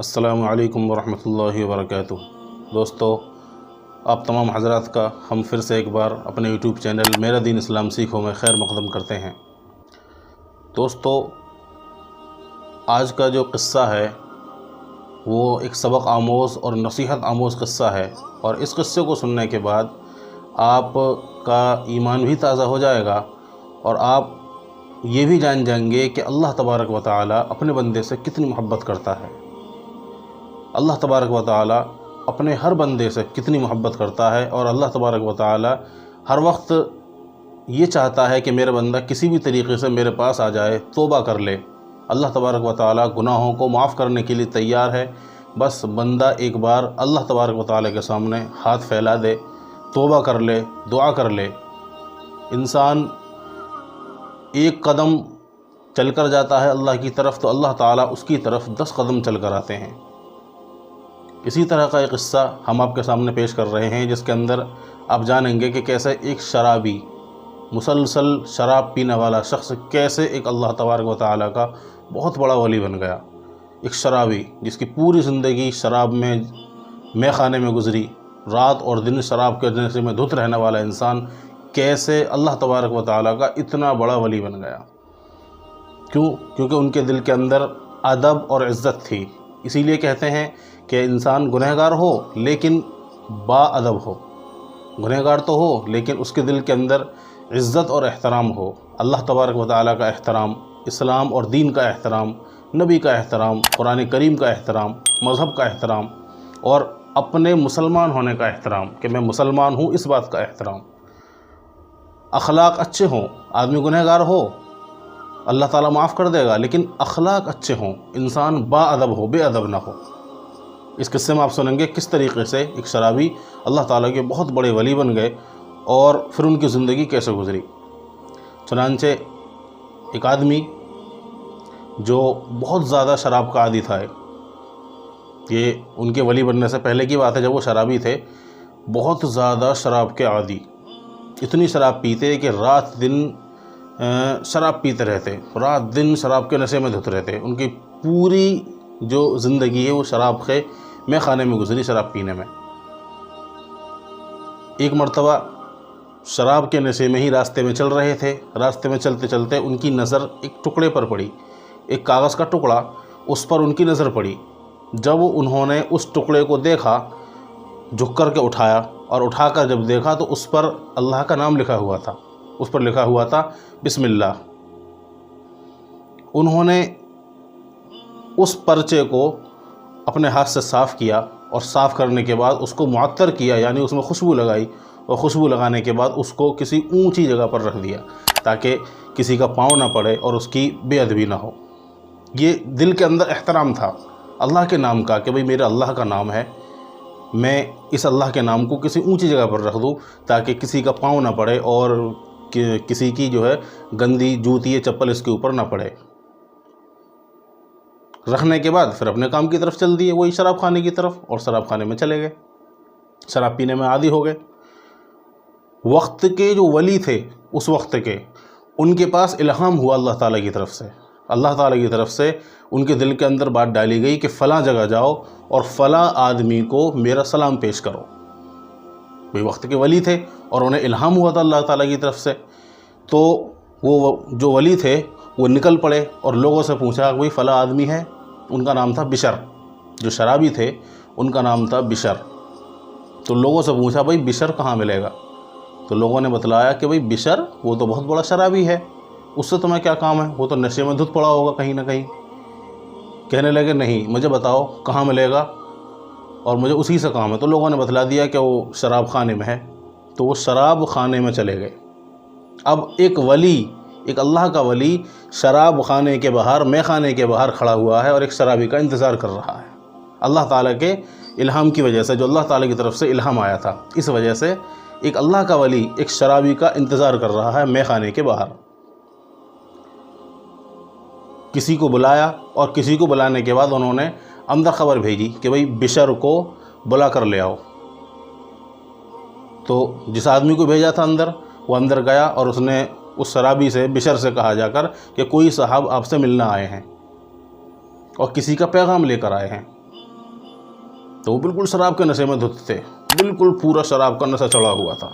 السلام علیکم ورحمۃ اللہ وبرکاتہ۔ دوستو، آپ تمام حضرات کا ہم پھر سے ایک بار اپنے یوٹیوب چینل میرا دین اسلام سیکھو میں خیر مقدم کرتے ہیں۔ دوستو، آج کا جو قصہ ہے وہ ایک سبق آموز اور نصیحت آموز قصہ ہے، اور اس قصے کو سننے کے بعد آپ کا ایمان بھی تازہ ہو جائے گا اور آپ یہ بھی جان جائیں گے کہ اللہ تبارک و تعالی اپنے بندے سے کتنی محبت کرتا ہے۔ اللہ تبارک و تعالی اپنے ہر بندے سے کتنی محبت کرتا ہے، اور اللہ تبارک و تعالی ہر وقت یہ چاہتا ہے کہ میرا بندہ کسی بھی طریقے سے میرے پاس آ جائے، توبہ کر لے۔ اللہ تبارک و تعالی گناہوں کو معاف کرنے کے لیے تیار ہے، بس بندہ ایک بار اللہ تبارک و تعالی کے سامنے ہاتھ پھیلا دے، توبہ کر لے، دعا کر لے۔ انسان ایک قدم چل کر جاتا ہے اللہ کی طرف، تو اللہ تعالیٰ اس کی طرف 10 قدم چل کر آتے ہیں۔ اسی طرح کا ایک قصہ ہم آپ کے سامنے پیش کر رہے ہیں، جس کے اندر آپ جانیں گے کہ کیسے ایک شرابی، مسلسل شراب پینے والا شخص کیسے ایک اللہ تبارک و تعالیٰ کا بہت بڑا ولی بن گیا۔ ایک شرابی جس کی پوری زندگی شراب میں، مے خانے میں گزری، رات اور دن شراب کے نشے میں دھت رہنے والا انسان کیسے اللہ تبارک و تعالیٰ کا اتنا بڑا ولی بن گیا۔ کیونکہ ان کے دل کے اندر ادب اور عزت تھی۔ اسی لیے کہتے ہیں کہ انسان گنہگار ہو لیکن با ادب ہو، گنہگار تو ہو لیکن اس کے دل کے اندر عزت اور احترام ہو، اللہ تبارک و تعالیٰ کا احترام، اسلام اور دین کا احترام، نبی کا احترام، قرآن کریم کا احترام، مذہب کا احترام، اور اپنے مسلمان ہونے کا احترام کہ میں مسلمان ہوں، اس بات کا احترام۔ اخلاق اچھے ہوں، آدمی گنہگار ہو اللہ تعالیٰ معاف کر دے گا، لیکن اخلاق اچھے ہوں، انسان با ادب ہو، بے ادب نہ ہو۔ اس قصے میں آپ سنیں گے کس طریقے سے ایک شرابی اللہ تعالیٰ کے بہت بڑے ولی بن گئے، اور پھر ان کی زندگی کیسے گزری۔ چنانچہ ایک آدمی جو بہت زیادہ شراب کا عادی تھا، یہ ان کے ولی بننے سے پہلے کی بات ہے، جب وہ شرابی تھے، بہت زیادہ شراب کے عادی، اتنی شراب پیتے کہ رات دن شراب پیتے رہتے، رات دن شراب کے نشے میں دھت رہتے۔ ان کی پوری جو زندگی ہے وہ شراب کے مے خانے میں گزری، شراب پینے میں۔ ایک مرتبہ شراب کے نشے میں ہی راستے میں چل رہے تھے، راستے میں چلتے چلتے ان کی نظر ایک ٹکڑے پر پڑی، ایک کاغذ کا ٹکڑا، اس پر ان کی نظر پڑی۔ جب انہوں نے اس ٹکڑے کو دیکھا، جھک کر کے اٹھایا، اور اٹھا کر جب دیکھا تو اس پر اللہ کا نام لکھا ہوا تھا، اس پر لکھا ہوا تھا بسم اللہ۔ انہوں نے اس پرچے کو اپنے ہاتھ سے صاف کیا، اور صاف کرنے کے بعد اس کو معطر کیا، یعنی اس میں خوشبو لگائی، اور خوشبو لگانے کے بعد اس کو کسی اونچی جگہ پر رکھ دیا تاکہ کسی کا پاؤں نہ پڑے اور اس کی بے ادبی نہ ہو۔ یہ دل کے اندر احترام تھا اللہ کے نام کا کہ بھئی میرا اللہ کا نام ہے، میں اس اللہ کے نام کو کسی اونچی جگہ پر رکھ دوں تاکہ کسی کا پاؤں نہ پڑے اور کسی کی جو ہے گندی جوتی یا چپل اس کے اوپر نہ پڑے۔ رکھنے کے بعد پھر اپنے کام کی طرف چل دیے، وہی شراب خانے کی طرف، اور شراب خانے میں چلے گئے، شراب پینے میں عادی ہو گئے۔ وقت کے جو ولی تھے اس وقت کے، ان کے پاس الہام ہوا اللہ تعالیٰ کی طرف سے، اللہ تعالیٰ کی طرف سے ان کے دل کے اندر بات ڈالی گئی کہ فلاں جگہ جاؤ اور فلاں آدمی کو میرا سلام پیش کرو۔ وہ وقت کے ولی تھے اور انہیں الہام ہوا تھا اللہ تعالیٰ کی طرف سے، تو وہ جو ولی تھے وہ نکل پڑے اور لوگوں سے پوچھا کہ فلاں آدمی ہے، ان کا نام تھا بشر، جو شرابی تھے ان کا نام تھا بشر۔ تو لوگوں سے پوچھا بھائی بشر کہاں ملے گا؟ تو لوگوں نے بتلایا کہ بھائی بشر وہ تو بہت بڑا شرابی ہے، اس سے تمہیں کیا کام ہے، وہ تو نشے میں دھت پڑا ہوگا کہیں نہ کہیں۔ کہنے لگے نہیں، مجھے بتاؤ کہاں ملے گا اور مجھے اسی سے کام ہے۔ تو لوگوں نے بتلا دیا کہ وہ شراب خانے میں ہے، تو وہ شراب خانے میں چلے گئے۔ اب ایک ولی، ایک اللہ کا ولی شراب خانے کے باہر، مے خانے کے باہر کھڑا ہوا ہے اور ایک شرابی کا انتظار کر رہا ہے۔ اللہ تعالیٰ کے الہام کی وجہ سے، جو اللہ تعالیٰ کی طرف سے الہام آیا تھا، اس وجہ سے ایک اللہ کا ولی ایک شرابی کا انتظار کر رہا ہے مے خانے کے باہر۔ کسی کو بلایا، اور کسی کو بلانے کے بعد انہوں نے اندر خبر بھیجی کہ بھئی بشر کو بلا کر لے آؤ۔ تو جس آدمی کو بھیجا تھا اندر، وہ اندر گیا اور اس نے اس شرابی سے، بشر سے کہا جا کر کہ کوئی صاحب آپ سے ملنا آئے ہیں اور کسی کا پیغام لے کر آئے ہیں۔ تو وہ بالکل شراب کے نشے میں دھت تھے، بالکل پورا شراب کا نشہ چڑھا ہوا تھا۔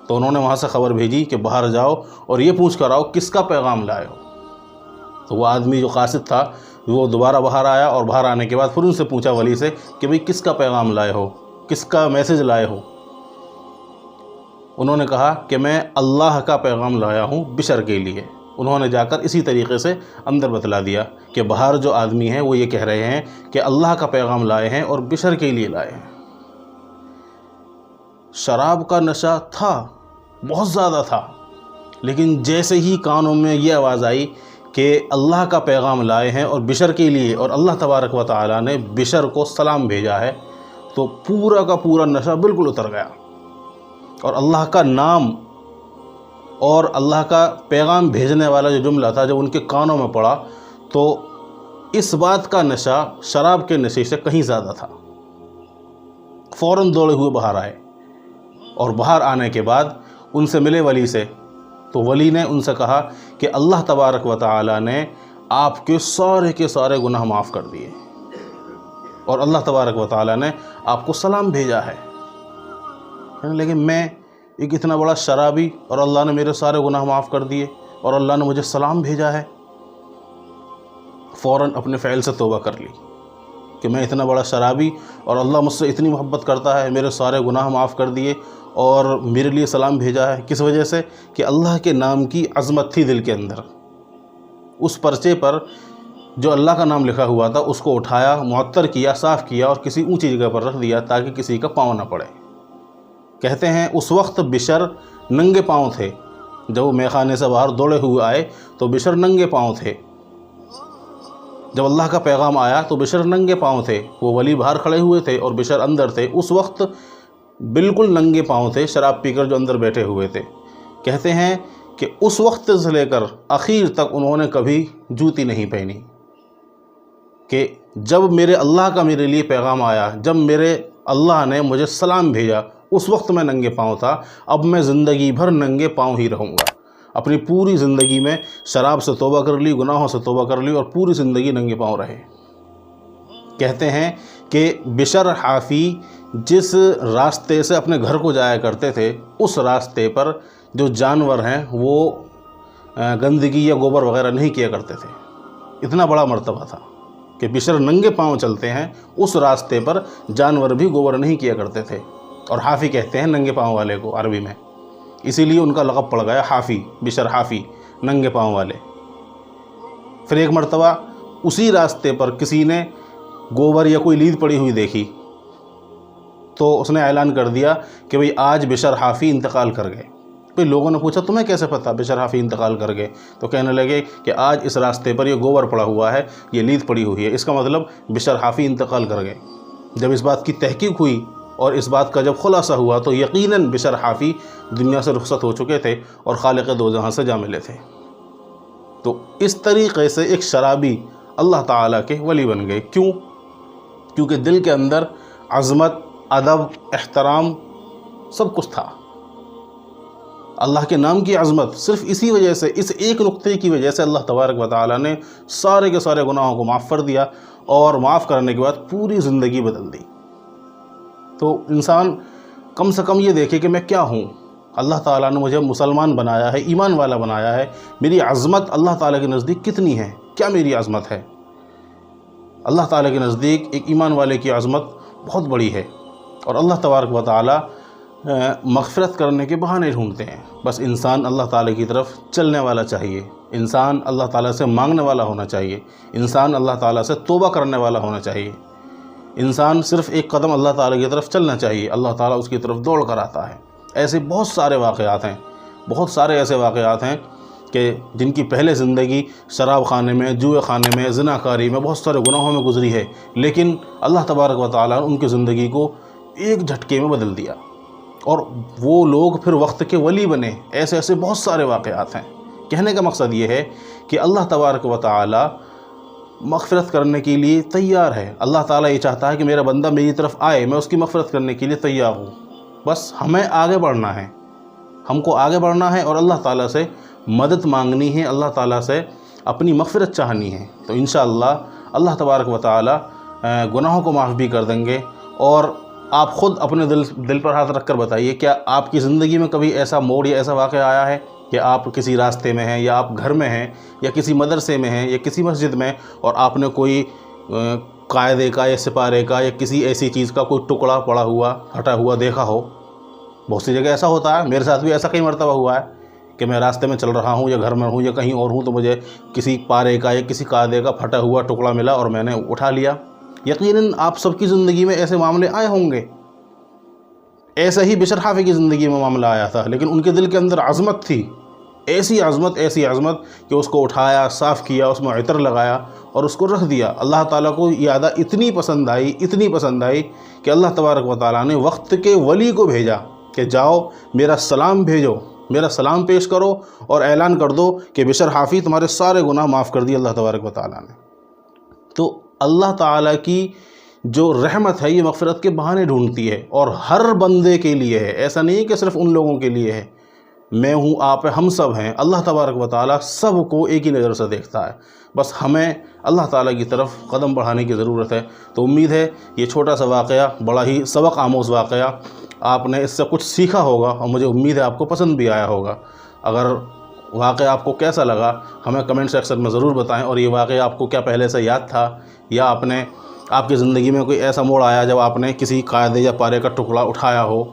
تو انہوں نے وہاں سے خبر بھیجی کہ باہر جاؤ اور یہ پوچھ کر آؤ کس کا پیغام لائے ہو۔ تو وہ آدمی جو قاصد تھا وہ دوبارہ باہر آیا، اور باہر آنے کے بعد پھر ان سے پوچھا ولی سے کہ بھئی کس کا پیغام لائے ہو، کس کا میسج لائے ہو۔ انہوں نے کہا کہ میں اللہ کا پیغام لایا ہوں بشر کے لیے۔ انہوں نے جا کر اسی طریقے سے اندر بتلا دیا کہ باہر جو آدمی ہیں وہ یہ کہہ رہے ہیں کہ اللہ کا پیغام لائے ہیں اور بشر کے لیے لائے ہیں۔ شراب کا نشہ تھا، بہت زیادہ تھا، لیکن جیسے ہی کانوں میں یہ آواز آئی کہ اللہ کا پیغام لائے ہیں اور بشر کے لیے، اور اللہ تبارک و تعالیٰ نے بشر کو سلام بھیجا ہے، تو پورا کا پورا نشہ بالکل اتر گیا۔ اور اللہ کا نام اور اللہ کا پیغام بھیجنے والا جو جملہ تھا جب ان کے کانوں میں پڑا تو اس بات کا نشہ شراب کے نشے سے کہیں زیادہ تھا۔ فوراً دوڑے ہوئے باہر آئے، اور باہر آنے کے بعد ان سے ملے ولی سے، تو ولی نے ان سے کہا کہ اللہ تبارک و تعالیٰ نے آپ کے سارے گناہ معاف کر دیے، اور اللہ تبارک و تعالیٰ نے آپ کو سلام بھیجا ہے۔ لیکن میں ایک اتنا بڑا شرابی، اور اللہ نے میرے سارے گناہ معاف کر دیے، اور اللہ نے مجھے سلام بھیجا ہے۔ فوراً اپنے فعل سے توبہ کر لی کہ میں اتنا بڑا شرابی اور اللہ مجھ سے اتنی محبت کرتا ہے، میرے سارے گناہ معاف کر دیے اور میرے لیے سلام بھیجا ہے۔ کس وجہ سے؟ کہ اللہ کے نام کی عظمت تھی دل کے اندر۔ اس پرچے پر جو اللہ کا نام لکھا ہوا تھا اس کو اٹھایا، معطر کیا، صاف کیا، اور کسی اونچی جگہ پر رکھ دیا تاکہ کسی کا پاؤں نہ پڑے۔ کہتے ہیں اس وقت بشر ننگے پاؤں تھے، جب وہ میخانے سے باہر دوڑے ہوئے آئے تو بشر ننگے پاؤں تھے۔ جب اللہ کا پیغام آیا تو بشر ننگے پاؤں تھے، وہ ولی باہر کھڑے ہوئے تھے اور بشر اندر تھے۔ اس وقت بالکل ننگے پاؤں تھے، شراب پی کر جو اندر بیٹھے ہوئے تھے۔ کہتے ہیں کہ اس وقت سے لے کر اخیر تک انہوں نے کبھی جوتی نہیں پہنی، کہ جب میرے اللہ کا میرے لیے پیغام آیا، جب میرے اللہ نے مجھے سلام بھیجا، اس وقت میں ننگے پاؤں تھا، اب میں زندگی بھر ننگے پاؤں ہی رہوں گا۔ اپنی پوری زندگی میں شراب سے توبہ کر لی، گناہوں سے توبہ کر لی، اور پوری زندگی ننگے پاؤں رہے۔ کہتے ہیں کہ بشر حافی جس راستے سے اپنے گھر کو جایا کرتے تھے، اس راستے پر جو جانور ہیں وہ گندگی یا گوبر وغیرہ نہیں کیا کرتے تھے۔ اتنا بڑا مرتبہ تھا کہ بشر ننگے پاؤں چلتے ہیں، اس راستے پر جانور بھی گوبر نہیں کیا کرتے تھے۔ اور حافی کہتے ہیں ننگے پاؤں والے کو عربی میں، اسی لیے ان کا لقب پڑ گیا حافی، بشر حافی، ننگے پاؤں والے۔ پھر ایک مرتبہ اسی راستے پر کسی نے گوبر یا کوئی لید پڑی ہوئی دیکھی تو اس نے اعلان کر دیا کہ بھئی آج بشر حافی انتقال کر گئے۔ پھر لوگوں نے پوچھا تمہیں کیسے پتہ بشر حافی انتقال کر گئے؟ تو کہنے لگے کہ آج اس راستے پر یہ گوبر پڑا ہوا ہے، یہ لید پڑی ہوئی ہے، اس کا مطلب بشر حافی انتقال کر گئے۔ جب اس بات کی تحقیق ہوئی اور اس بات کا جب خلاصہ ہوا تو یقیناً بشر حافی دنیا سے رخصت ہو چکے تھے اور خالق دو جہاں سے جا ملے تھے۔ تو اس طریقے سے ایک شرابی اللہ تعالیٰ کے ولی بن گئے۔ کیوں؟ کیونکہ دل کے اندر عظمت، ادب، احترام سب کچھ تھا۔ اللہ کے نام کی عظمت، صرف اسی وجہ سے، اس ایک نقطے کی وجہ سے اللہ تبارک و تعالیٰ نے سارے کے سارے گناہوں کو معاف کر دیا، اور معاف کرنے کے بعد پوری زندگی بدل دی۔ تو انسان کم سے کم یہ دیکھے کہ میں کیا ہوں، اللہ تعالیٰ نے مجھے مسلمان بنایا ہے، ایمان والا بنایا ہے، میری عظمت اللہ تعالیٰ کے نزدیک کتنی ہے، کیا میری عظمت ہے۔ اللہ تعالیٰ کے نزدیک ایک ایمان والے کی عظمت بہت بڑی ہے، اور اللہ تبارک و تعالیٰ مغفرت کرنے کے بہانے ڈھونڈتے ہیں۔ بس انسان اللہ تعالیٰ کی طرف چلنے والا چاہیے، انسان اللہ تعالیٰ سے مانگنے والا ہونا چاہیے، انسان اللہ تعالیٰ سے توبہ کرنے والا ہونا چاہیے، انسان صرف ایک قدم اللہ تعالیٰ کی طرف چلنا چاہیے، اللہ تعالیٰ اس کی طرف دوڑ کر آتا ہے۔ ایسے بہت سارے واقعات ہیں، بہت سارے ایسے واقعات ہیں کہ جن کی پہلے زندگی شراب خانے میں، جوئے خانے میں، زنا کاری میں، بہت سارے گناہوں میں گزری ہے، لیکن اللہ تبارک و تعالیٰ نے ان کی زندگی کو ایک جھٹکے میں بدل دیا، اور وہ لوگ پھر وقت کے ولی بنے۔ ایسے ایسے بہت سارے واقعات ہیں۔ کہنے کا مقصد یہ ہے کہ اللہ تبارک و تعالیٰ مغفرت کرنے کے لیے تیار ہے۔ اللہ تعالیٰ یہ چاہتا ہے کہ میرا بندہ میری طرف آئے، میں اس کی مغفرت کرنے کے لیے تیار ہوں، بس ہمیں آگے بڑھنا ہے، ہم کو آگے بڑھنا ہے اور اللہ تعالیٰ سے مدد مانگنی ہے، اللہ تعالیٰ سے اپنی مغفرت چاہنی ہے۔ تو انشاءاللہ اللہ تبارک و تعالیٰ گناہوں کو معاف بھی کر دیں گے اور آپ خود اپنے دل پر ہاتھ رکھ کر بتائیے، کیا آپ کی زندگی میں کبھی ایسا موڑ یا ایسا واقعہ آیا ہے کہ آپ کسی راستے میں ہیں یا آپ گھر میں ہیں یا کسی مدرسے میں ہیں یا کسی مسجد میں، اور آپ نے کوئی قاعدے کا یا سپارے کا یا کسی ایسی چیز کا کوئی ٹکڑا پڑا ہوا پھٹا ہوا دیکھا ہو؟ بہت سی جگہ ایسا ہوتا ہے، میرے ساتھ بھی ایسا کئی مرتبہ ہوا ہے کہ میں راستے میں چل رہا ہوں یا گھر میں ہوں یا کہیں اور ہوں، تو مجھے کسی پارے کا یا کسی قاعدے کا پھٹا ہوا ٹکڑا ملا اور میں نے اٹھا لیا۔ یقیناً آپ سب کی زندگی میں ایسے معاملے آئے ہوں گے۔ ایسا ہی بشر حافظ کی زندگی میں معاملہ آیا تھا، لیکن ان کے دل کے اندر عظمت تھی، ایسی عظمت کہ اس کو اٹھایا، صاف کیا، اس میں عطر لگایا اور اس کو رکھ دیا۔ اللہ تعالیٰ کو یہ عادت اتنی پسند آئی کہ اللہ تبارک و تعالیٰ نے وقت کے ولی کو بھیجا کہ جاؤ میرا سلام بھیجو، میرا سلام پیش کرو اور اعلان کر دو کہ بشر حافظ تمہارے سارے گناہ معاف کر دیے اللہ تبارک و تعالیٰ نے۔ تو اللہ تعالیٰ کی جو رحمت ہے یہ مغفرت کے بہانے ڈھونڈتی ہے، اور ہر بندے کے لیے ہے، ایسا نہیں ہے کہ صرف ان لوگوں کے لیے ہے۔ میں ہوں، آپ ہیں، ہم سب ہیں، اللہ تبارک و تعالیٰ سب کو ایک ہی نظر سے دیکھتا ہے۔ بس ہمیں اللہ تعالیٰ کی طرف قدم بڑھانے کی ضرورت ہے۔ تو امید ہے یہ چھوٹا سا واقعہ بڑا ہی سبق آموز واقعہ، آپ نے اس سے کچھ سیکھا ہوگا، اور مجھے امید ہے آپ کو پسند بھی آیا ہوگا۔ اگر واقعہ آپ کو کیسا لگا ہمیں کمنٹ سیکشن میں ضرور بتائیں، اور یہ واقعہ آپ کو کیا پہلے سے یاد تھا، یا آپ کی زندگی میں کوئی ایسا موڑ آیا جب آپ نے کسی قاعدے یا پارے کا ٹکڑا اٹھایا ہو،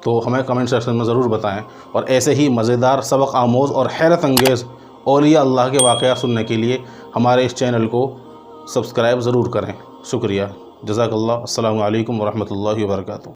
تو ہمیں کمنٹ سیکشن میں ضرور بتائیں۔ اور ایسے ہی مزیدار، سبق آموز اور حیرت انگیز اولیاء اللہ کے واقعات سننے کے لیے ہمارے اس چینل کو سبسکرائب ضرور کریں۔ شکریہ، جزاک اللہ۔ السلام علیکم ورحمۃ اللہ وبرکاتہ۔